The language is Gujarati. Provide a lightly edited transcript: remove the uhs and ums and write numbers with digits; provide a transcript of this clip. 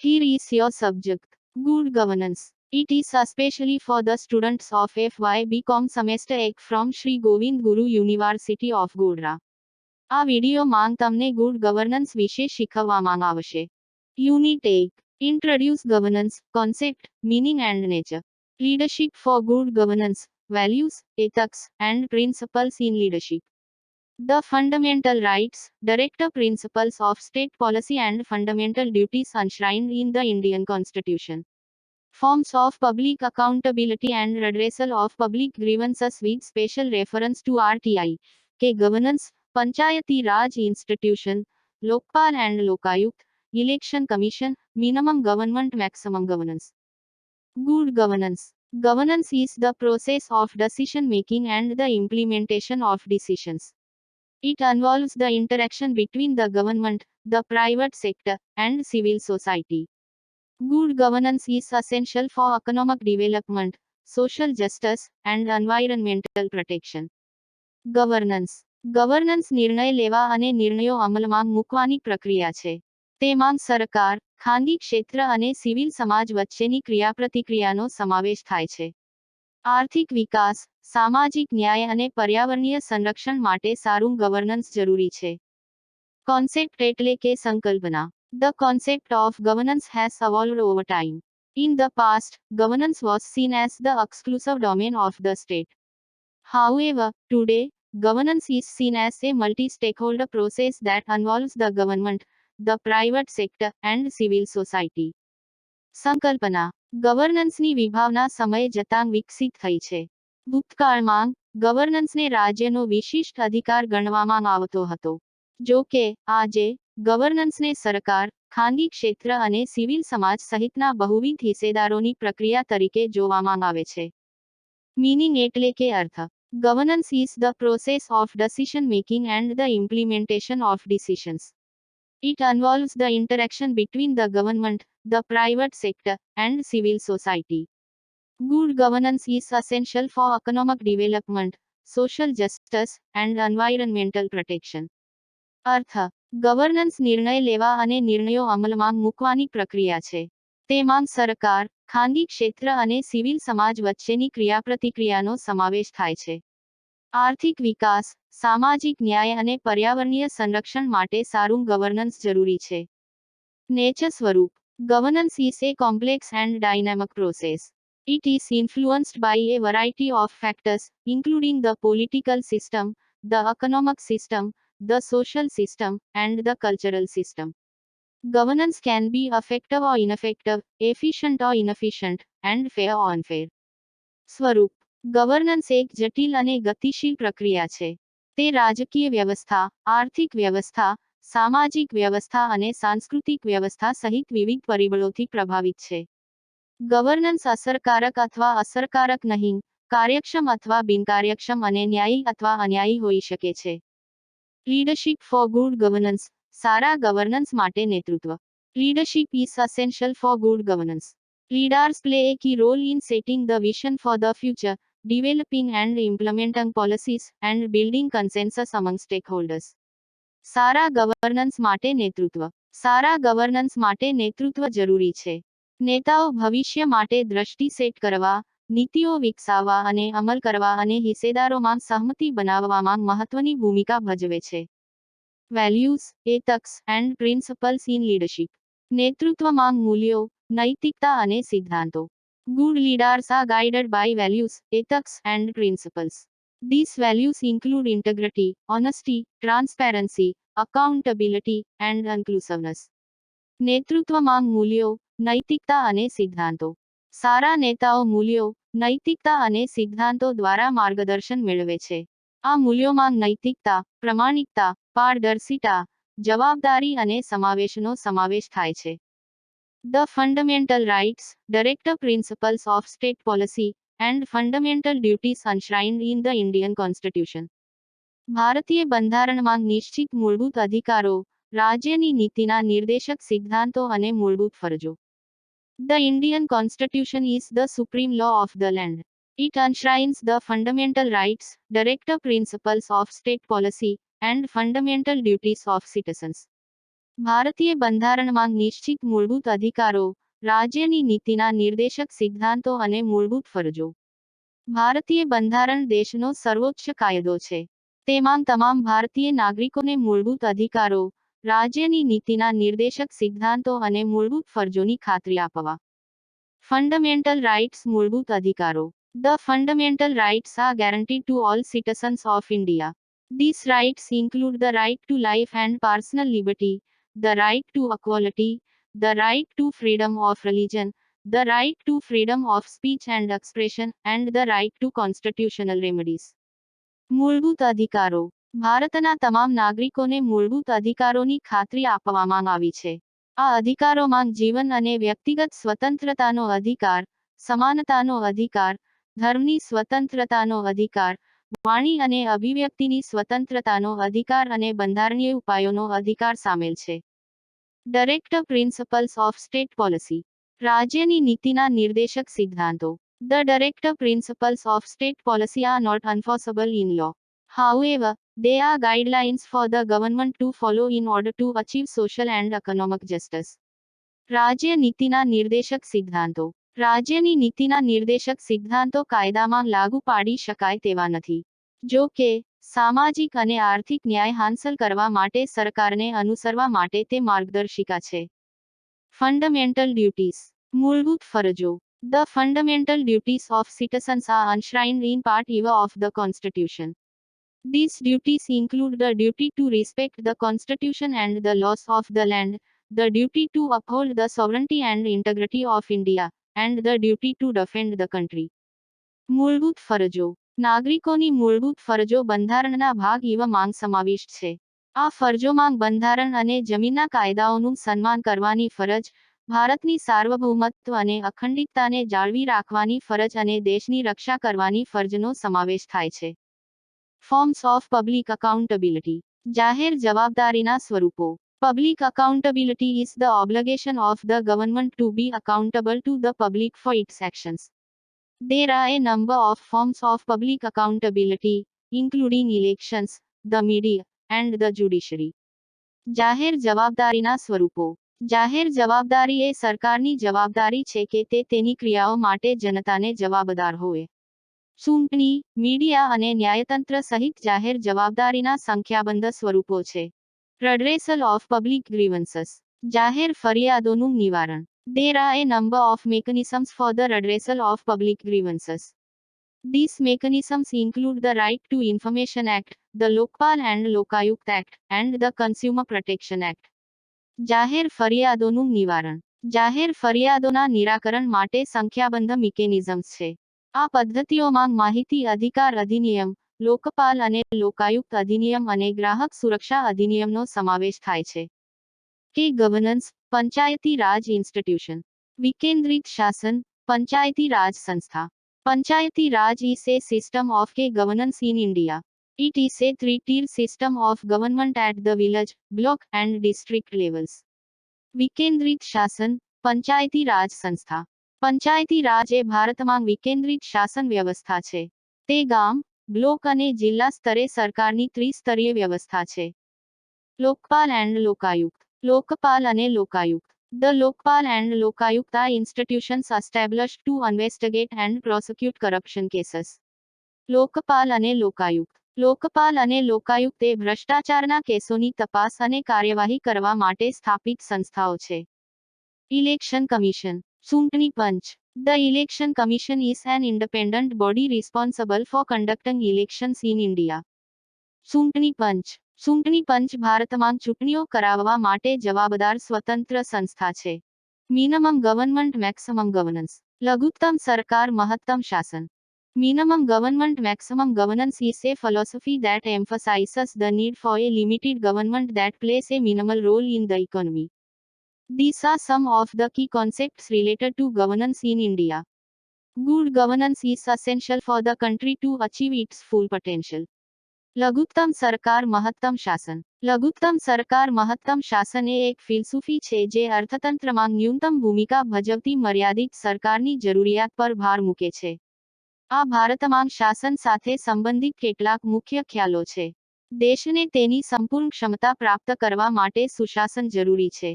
Here is your subject. Good governance. It is especially for the students of FYBCom Semester 1 from Sri Govind Guru University of Godhra. આ વિડીયોમાં તમને ગુડ ગવર્નન્સ વિશે શીખવવામાં આવશે. Unit 1 introduce governance concept, meaning and nature. Leadership for good governance, values, ethics and principles in leadership. The fundamental rights, directive principles of state policy and fundamental duties enshrined in the Indian Constitution. Forms of public accountability and redressal of public grievances with special reference to RTI. K. Governance, Panchayati Raj Institution, Lokpal and Lokayukt, Election Commission, Minimum Government Maximum Governance. Good governance. Governance is the process of decision making and the implementation of decisions. It involves the interaction between the government, the private sector, and civil society. Good governance is essential for economic development, social justice, and environmental protection. Governance. Governance નિર્ણય લેવા અને નિર્ણયો અમલમાં મૂકવાની પ્રક્રિયા છે. તેમાં સરકાર, ખાનગી ક્ષેત્ર અને સિવિલ સમાજ વચ્ચેની ક્રિયાપ્રતિક્રિયાનો સમાવેશ થાય છે. આર્થિક વિકાસ, સામાજિક ન્યાય અને પર્યાવરણીય સંરક્ષણ માટે સારું ગવર્નન્સ જરૂરી છે. કોન્સેપ્ટ એટલે કે સંકલ્પના. The concept of governance has evolved over time. In the past, governance was seen as the exclusive domain of the state. However, today, governance is seen as a multi-stakeholder process that involves the government, the private sector, and civil society. સંકલ્પના. ગવર્નન્સની વિભાવના સમય જતાં વિકસિત થઈ છે. ભૂતકાળમાં, ગવર્નન્સને રાજ્યનો વિશિષ્ટ અધિકાર ગણવામાં આવતો હતો. જો કે, આજે, ગવર્નન્સને સરકાર, ખાનગી ક્ષેત્ર અને સિવિલ સમાજ સહિતના બહુવિધ હિસ્સેદારોની પ્રક્રિયા તરીકે જોવામાં આવે છે. મીનિંગ એટલે કે અર્થ. Governance is the process of decision making and the implementation of decisions. It involves the interaction between the government, the private sector, and civil society. Good governance is essential for economic development, social justice, and environmental protection. Earth. Governance નિર્ણય લેવા અને નિર્ણયો અમલમાં મૂકવાની પ્રક્રિયા છે. તેમાં સરકાર, ખાનગી ક્ષેત્ર અને સિવિલ સમાજ વચ્ચેની ક્રિયાપ્રતિક્રિયાનો સમાવેશ થાય છે. આર્થિક વિકાસ, સામાજિક ન્યાય અને પર્યાવરણીય સંરક્ષણ માટે સારું ગવર્નન્સ જરૂરી છે. નેચર સ્વરૂપ. Governance is A complex and dynamic process. It is influenced by a variety of factors, including the political system, the economic system, the social system, and the cultural system. Governance can be effective or ineffective, efficient or inefficient, and fair or unfair. સ્વરૂપ. ગવર્નન્સ એક જટિલ અને ગતિશીલ પ્રક્રિયા છે. તે રાજકીય વ્યવસ્થા, આર્થિક વ્યવસ્થા, સામાજિક વ્યવસ્થા અને સાંસ્કૃતિક વ્યવસ્થા સહિત વિવિધ પરિબળોથી પ્રભાવિત છે. ગવર્નન્સ અસરકારક અથવા અસરકારક નહીં, કાર્યક્ષમ અથવા બિનકાર્યક્ષમ અને ન્યાયી અથવા અન્યાયી હોઈ શકે છે. Leadership for good governance. Sara governance માટે નેતૃત્વ. Leadership is essential for good governance. Leaders play a key role in setting the vision for the future, developing and implementing policies, and building consensus among stakeholders. Sara governance માટે નેતૃત્વ. સારા ગવર્નન્સ માટે નેતૃત્વ જરૂરી છે. નેતાઓ ભવિષ્ય માટે દ્રષ્ટિ સેટ કરવા, નીતિઓ વિકસાવવા અને અમલ કરવા અને હિસ્સેદારોમાં સહમતિ બનાવવામાં મહત્વની ભૂમિકા ભજવે છે. Values, ethics and principles in leadership. નેતૃત્વમાં મૂલ્યો, નૈતિકતા અને સિદ્ધાંતો. Good leaders are guided by values, ethics, and principles. These values include integrity, honesty, transparency, accountability, and inclusiveness. નેતૃત્વમાં મૂલ્યો, નૈતિકતા અને સિદ્ધાંતો. સારા નેતાઓ મૂલ્યો, નૈતિકતા અને સિદ્ધાંતો દ્વારા માર્ગદર્શન મેળવે છે. આ મૂલ્યોમાં નૈતિકતા, પ્રમાણિકતા, પારદર્શિતા, જવાબદારી અને સમાવેશનો સમાવેશ થાય છે. The fundamental rights, directive principles of state policy, and fundamental duties enshrined in the Indian Constitution. ભારતીય બંધારણમાં નિશ્ચિત મૂળભૂત અધિકારો, રાજ્યની નીતિના નિર્દેશક સિદ્ધાંતો અને મૂળભૂત ફરજો. The Indian Constitution is the supreme law of the land. It enshrines the fundamental rights, directive principles of state policy, and fundamental duties of citizens. ભારતીય બંધારણમાં નિશ્ચિત મૂળભૂત અધિકારો, રાજ્યની નીતિના નિર્દેશક સિદ્ધાંતો અને મૂળભૂત ફરજો. ભારતીય બંધારણ દેશનો સર્વોચ્ચ કાયદો છે. તેમાં તમામ ભારતીય નાગરિકોને મૂળભૂત અધિકારો, રાજ્યની નીતિના નિર્દેશક સિદ્ધાંતો અને મૂળભૂત ફરજોની ખાતરી આપવા. ફંડામેન્ટલ રાઇટ્સ મૂળભૂત અધિકારો. The fundamental rights are guaranteed to all citizens of India. These rights include the right to life and personal liberty, the right to equality, the right to freedom of religion, the right to freedom of speech and expression, and the right to constitutional remedies. મૂળભૂત અધિકારો. ભારતના તમામ નાગરિકોને મૂળભૂત અધિકારોની ખાતરી આપવામાં આવી છે. આ અધિકારોમાં જીવન અને વ્યક્તિગત સ્વતંત્રતાનો અધિકાર, સમાનતાનો અધિકાર, ધર્મની સ્વતંત્રતાનો અધિકાર, વાણી અને અભિવ્યક્તિની સ્વતંત્રતાનો અધિકાર અને બંધારણીય ઉપાયોનો અધિકાર સામેલ છે. Directive principles of state policy. રાજ્યની નીતિના નિર્દેશક સિદ્ધાંતો. The directive principles of state policy are not enforceable in law. However, they are guidelines for the government to follow in order to achieve social and economic justice. રાજ્ય નીતિના નિર્દેશક સિદ્ધાંતો. રાજ્યની નીતિના નિર્દેશક સિદ્ધાંતો કાયદામાં લાગુ પાડી શકાય તેવા નથી. જો કે, સામાજિક અને આર્થિક ન્યાય હાંસલ કરવા માટે સરકારને અનુસરવા માટે તે માર્ગદર્શિકા છે. Fundamental duties. મૂળભૂત ફરજો. The fundamental duties of citizens are enshrined in Part IV of the Constitution. These duties include the duty to respect the Constitution and the laws of the land, the duty to uphold the sovereignty and integrity of India, and the duty to defend the country. મૂળભૂત ફરજો. નાગરિકોની મૂળભૂત ફરજો બંધારણના ભાગ IV માં સમાવિષ્ટ છે. આ ફરજોમાં બંધારણ અને જમીનના કાયદાઓનું સન્માન કરવાની ફરજ, ભારતની સાર્વભૌમત્વ અને અખંડિતતાને જાળવી રાખવાની ફરજ અને દેશની રક્ષા કરવાની ફરજનો સમાવેશ થાય છે. Forms of public accountability. જાહેર જવાબદારીના સ્વરૂપો. Public accountability is the obligation of the government to be accountable to the public for its actions. There are a number of forms of public accountability, including elections, the media, and the judiciary. જાહેર જવાબદારીના સ્વરૂપો. જાહેર જવાબદારી એ સરકારની જવાબદારી છે કે તે તેની ક્રિયાઓ માટે જનતાને જવાબદાર હોય. ચૂંટણી, મીડિયા અને ન્યાયતંત્ર સહિત જાહેર જવાબદારીના સંખ્યાબંધ સ્વરૂપો છે. Redressal of public grievances. જાહેર ફરિયાદોનું નિવારણ. There are a number of mechanisms for the redressal of public grievances. These mechanisms include the Right to Information Act, the Lokpal and Lokayukt Act, and the Consumer Protection Act. જાહેર ફરિયાદોનું નિવારણ. જાહેર ફરિયાદોના નિરાકરણ માટે સંખ્યાબંધ મિકેનિઝમ્સ છે. આ પદ્ધતિઓમાં માહિતી અધિકાર અધિનિયમ, લોકપાલ અને લોકાયુક્ત અધિનિયમ અને ગ્રાહક સુરક્ષા અધિનિયમનો સમાવેશ થાય છે. કે ગવર્નન્સ. પંચાયતી રાજ ઇન્સ્ટિટ્યુશન. વિકેન્દ્રિત શાસન. પંચાયતી રાજ સંસ્થા. Panchayati Raj is a system of governance in India. It is a three-tier system of government at the village, block, and district levels. વિકેન્દ્રિત શાસન. પંચાયતી રાજ સંસ્થા. પંચાયતી રાજ એ ભારતમાં વિકેન્દ્રિત શાસન વ્યવસ્થા છે. તે ગામ, બ્લોક અને જિલ્લા સ્તરે સરકારની ત્રિસ્તરીય વ્યવસ્થા છે. લોકપાલ એન્ડ લોકાયુક્ત. લોકપાલ અને Lokayukta. The Lokpal and Lokayukt are institutions established to investigate and prosecute corruption cases. Lokpal અને લોકાયુક્ત. લોકપાલ અને લોકાયુક્ત એ ભ્રષ્ટાચારના કેસોની તપાસ અને કાર્યવાહી કરવા માટે સ્થાપિત સંસ્થાઓ છે. Election commission. ચૂંટણી પંચ. The Election Commission is an independent body responsible for conducting elections in India. ચૂંટણી પંચ. ચૂંટણી પંચ ભારતમાં ચૂંટણીઓ કરાવવા માટે જવાબદાર સ્વતંત્ર સંસ્થા છે. Minimum government maximum governance. લઘુત્તમ સરકાર મહત્તમ શાસન. Minimum government maximum governance is a philosophy that emphasizes the need for a limited government that plays a minimal role in the economy. These are some of the key concepts related to governance in India. Good governance is essential for the country to achieve its full potential. લઘુત્તમ સરકાર મહત્તમ શાસન. લઘુત્તમ સરકાર મહત્તમ શાસન એ એક ફિલસૂફી છે જે અર્થતંત્રમાં ન્યૂનતમ ભૂમિકા ભજવતી મર્યાદિત સરકારની જરૂરિયાત પર ભાર મૂકે છે. આ ભારતમાં શાસન સાથે સંબંધિત કેટલાક મુખ્ય ખ્યાલો છે. દેશને તેની સંપૂર્ણ ક્ષમતા પ્રાપ્ત કરવા માટે સુશાસન જરૂરી છે.